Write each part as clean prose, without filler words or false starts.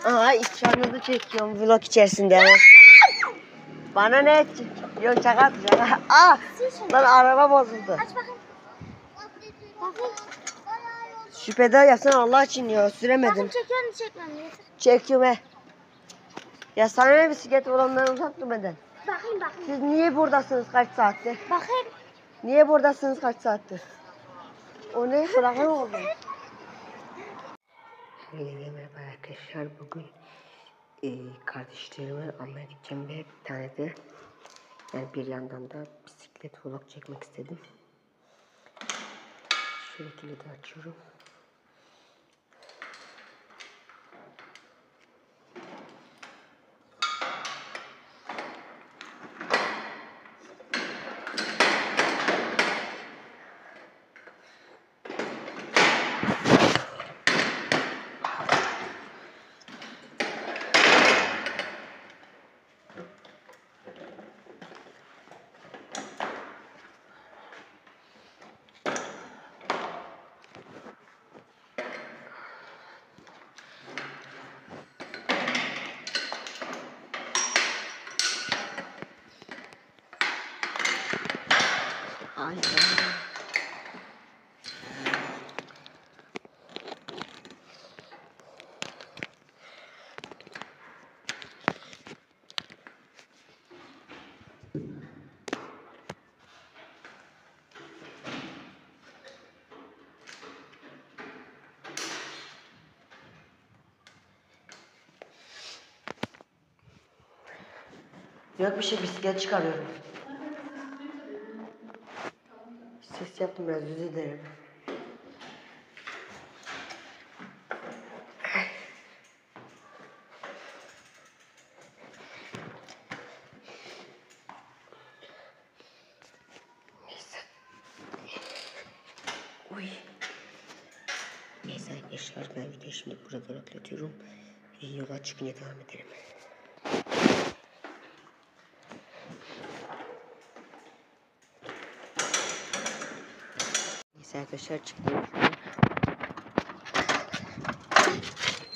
Aha içeride çekiyorum vlog içerisinde. Bana ne? Yok şaka. Aa! Lan araba bozuldu. Aç bakayım. Bakayım. Şüphede yapsana Allah için ya süremedim. Bakayım çekiyorum çekmem yeter. Çekiyorum he. Ya sana ne bisiklet olanları uzak dur benden. Bakayım. Siz niye buradasınız kaç saattir? Bakayım. Niye buradasınız kaç saattir? O ne? Bırakın oldu. Merhaba arkadaşlar. Bugün kardeşlerime almaya gideceğim ve bir tane de yani bir yandan da bisiklet vlog çekmek istedim. Şöyle kilidi açıyorum. Ay. Yok bir şey bisiklet çıkarıyorum. Ses yaptım biraz özür dilerim. Neyse. Uy. Neyse arkadaşlar ben videoyu şimdi burada bırakıyorum. Yola çıkınca devam edelim. Neyse arkadaşlar çıktım.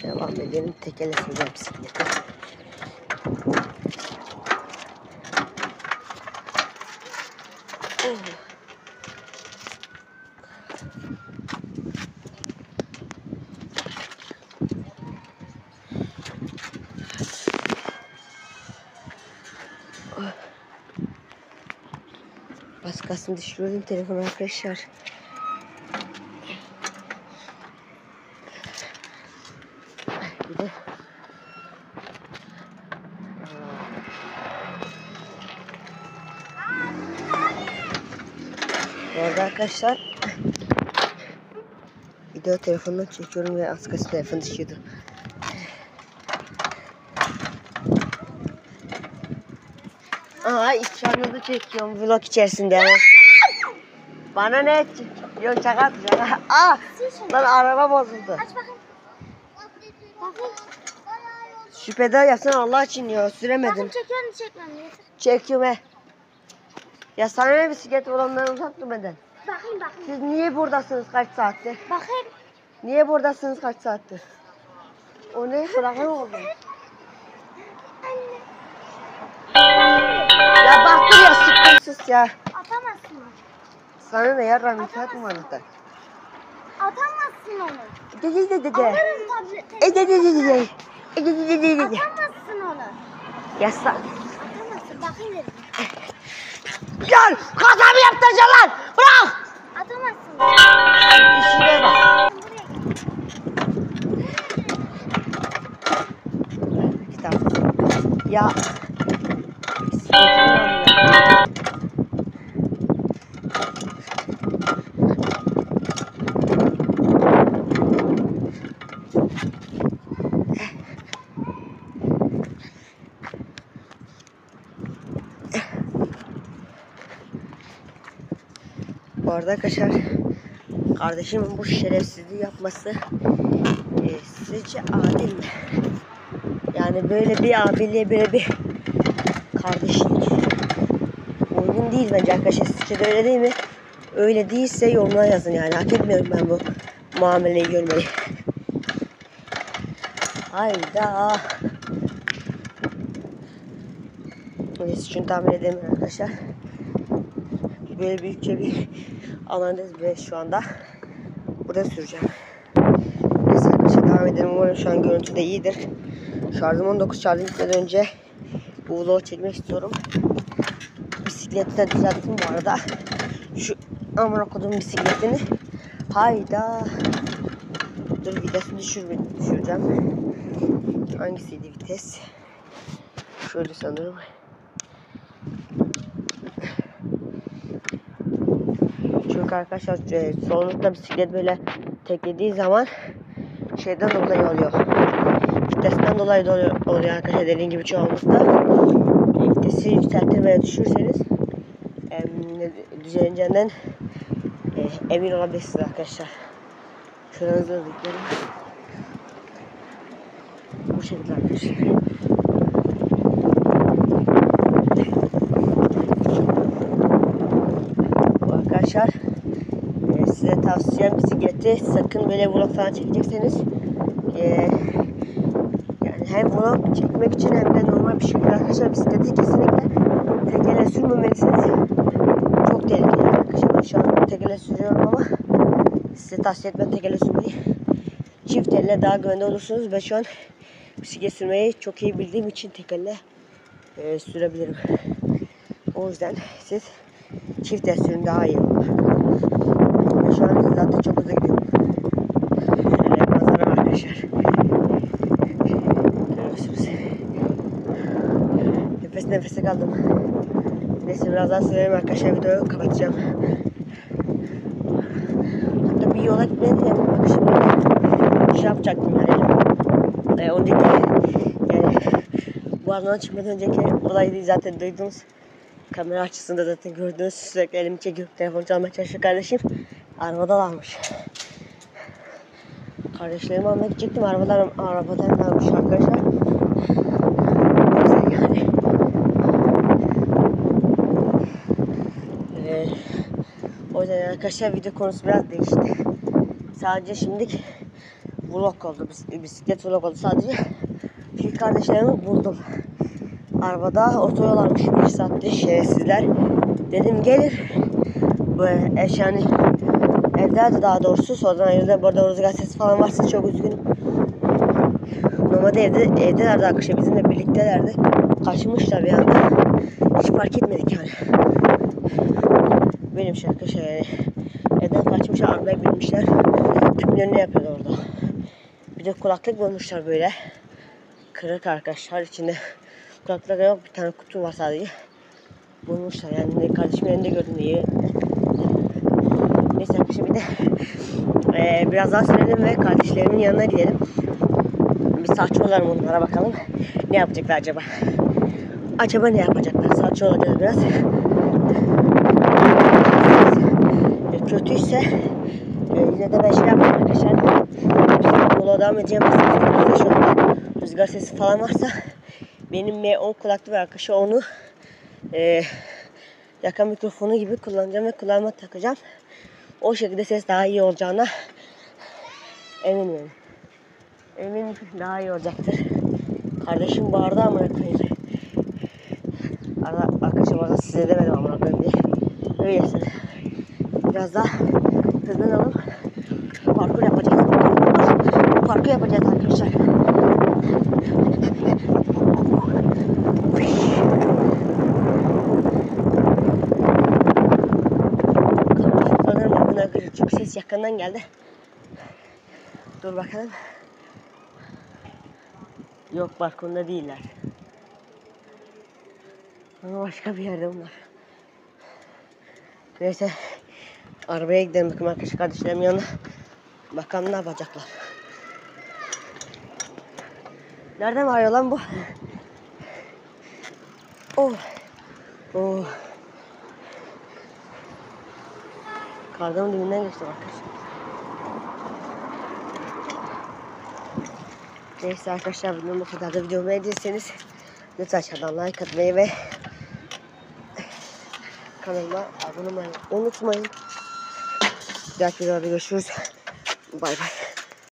Devam edelim. Tekele süreceğim bisikleti. Baskasını düşürdüm telefonu arkadaşlar. Bir de bu arada arkadaşlar video telefonundan çekiyorum ve az kalsın telefon düşüyordu. Aha içeride çekiyorum vlog içerisinde. Bana ne? Yok şaka. Aa! Lan araba bozuldu. Aç bakayım. Bakayım. Şüphede yapsana Allah için ya süremedim. Bakayım çekiyorum çekmem yeter. Çekiyorum he. Ya sana ne bisiklet olanları uzak dur benden. Bakayım. Siz niye buradasınız kaç saattir? Bakayım. Niye buradasınız kaç saattir? O ne? Bırakın oldu. Ya bak dur ya sıkıntısız ya. Atamazsın onu. Sana ne ya ramifat mı anahtar? Atamazsın onu. De. Alırım tableti. De. Atamazsın onu. Yasa. Atamazsın. Bakayım dedim. Gel! Kaza mı yaptıracaksın lan? Bırak! Atamazsın. İşine bak. Kitap. Ya. Bu arada arkadaşlar kardeşimin bu şerefsizliği yapması sizce adil mi? Yani böyle bir abiliğe böyle bir kardeşlik uygun değil bence arkadaşlar. Sizce de öyle değil mi? Öyle değilse yorumlara yazın yani. Hak etmiyorum ben bu muameleyi görmeyi. Hayda. Neyse şunu tahmin edemiyorum arkadaşlar. Böyle büyükçe bir alandayız ve şu anda burada süreceğim. Neyse arkadaşlar devam edelim. Umarım şu an görüntü de iyidir. Şarjım 19, şarjım gitmeden önce bu vlogu çekmek istiyorum. Bisikleti de düzelttim bu arada. Şu amına koduğum bisikletini. Hayda. Dur vitesini düşüreceğim. Hangisiydi vites? Şöyle sanırım. Çünkü arkadaşlar çoğunlukla bisiklet böyle teklediği zaman şeyden dolayı oluyor. Vitesten dolayı oluyor arkadaşlar, dediğim gibi çoğunlukla. Vitesi yükseltir veya düşürseniz düzeleceğinden emin olabilirsiniz arkadaşlar. Şöyle hızlı gidelim. Bu şekilde arkadaşlar. Bu arkadaşlar size tavsiyem, bisikleti sakın böyle vlog falan çekecekseniz yani hem vlog çekmek için hem de normal bir şekilde arkadaşlar bisikleti kesinlikle tekele sürmemelisiniz. Çok tehlikeli arkadaşlar. Ben şu an tekele sürüyorum ama size tavsiye etmem tekele sürmeyi. Çift elle daha güvende olursunuz ve şu an bisiklet sürmeyi çok iyi bildiğim için tek elle sürebilirim. O yüzden siz çift el sürün, daha iyi olur. Şu an zaten çok hızlı gidiyorum. Şöyle manzara var arkadaşlar. Görüyorsunuz. Nefes nefese kaldım. Neyse birazdan sürelim arkadaşlar, videoyu kapatacağım. Hatta bir yola gitmeye de yakın. Bak şimdi şey yapacaktım yani. Önceki yani bu alandan çıkmadan önceki olayı zaten duydunuz. Kamera açısında zaten gördünüz. Sürekli elimi çekip telefon çalmaya çalışıyor kardeşim. Arabadalarmış. Kardeşlerimi almaya gidecektim. Arabadan almış arkadaşlar. Yani o yüzden arkadaşlar video konusu biraz değişti. Sadece şimdilik vlog oldu. Bisiklet vlog oldu sadece. Fil kardeşlerimi buldum. Arabada otoyol almış 1 saatte şerefsizler. Dedim gelir. Bu yani evlerdi daha doğrusu. Sonradan ayrıldı. Bu arada rüzgar sesi falan varsa çok üzgünüm. Normalde evdelerdi arkadaşlar. Bizimle birliktelerdi. Kaçmışlar bir anda. Hiç fark etmedik yani. Benim şey arkadaşlar yani. Evden kaçmışlar. Arabaya binmişler. Tümlerini yapıyordu orada. Bir de kulaklık bulmuşlar böyle. Kırık arkadaşlar. İçinde kulaklık yok. Bir tane kutu var sadece. Bulmuşlar yani. Kardeşimin elinde gördüm iyi. Neyse arkadaşlar bir de biraz daha sürelim ve kardeşlerimin yanına gidelim. Bir salça olalım onlara, bakalım. Ne yapacaklar acaba? Acaba ne yapacaklar? Salça olacağız biraz. Kötüyse yine de ben şey yapayım arkadaşlar. Yola devam edeceğim. Şu anda rüzgar sesi falan varsa benim M10 kulaklığı var arkadaşlar. Onu yaka mikrofonu gibi kullanacağım ve kulağıma takacağım. O şekilde ses daha iyi olacağına eminim yani. Eminim daha iyi olacaktır. Kardeşim bağırdı amına koyayım. Arkadaşlar orada size demedim amına koyayım diye. Öyleyse biraz daha hızlanalım. Parkur yapacağız. Parkur yapacağız arkadaşlar. Sanırım bakın arkadaşlar, çünkü ses yakından geldi. Dur bakalım. Yok, balkonda değiller. Ama başka bir yerde bunlar. Neyse arabaya gidelim bakın arkadaşlar, kardeşlerimin yanına. Bakalım ne yapacaklar. Nereden varıyor lan bu? Oh. Oh. Kardamın dibinden geçtim arkadaşlar. Neyse arkadaşlar, videom bu kadar da. Videomu beğendiyseniz lütfen aşağıdan like atmayı ve kanalıma abone olmayı unutmayın. Bir dahaki videoda görüşürüz. Bay bay.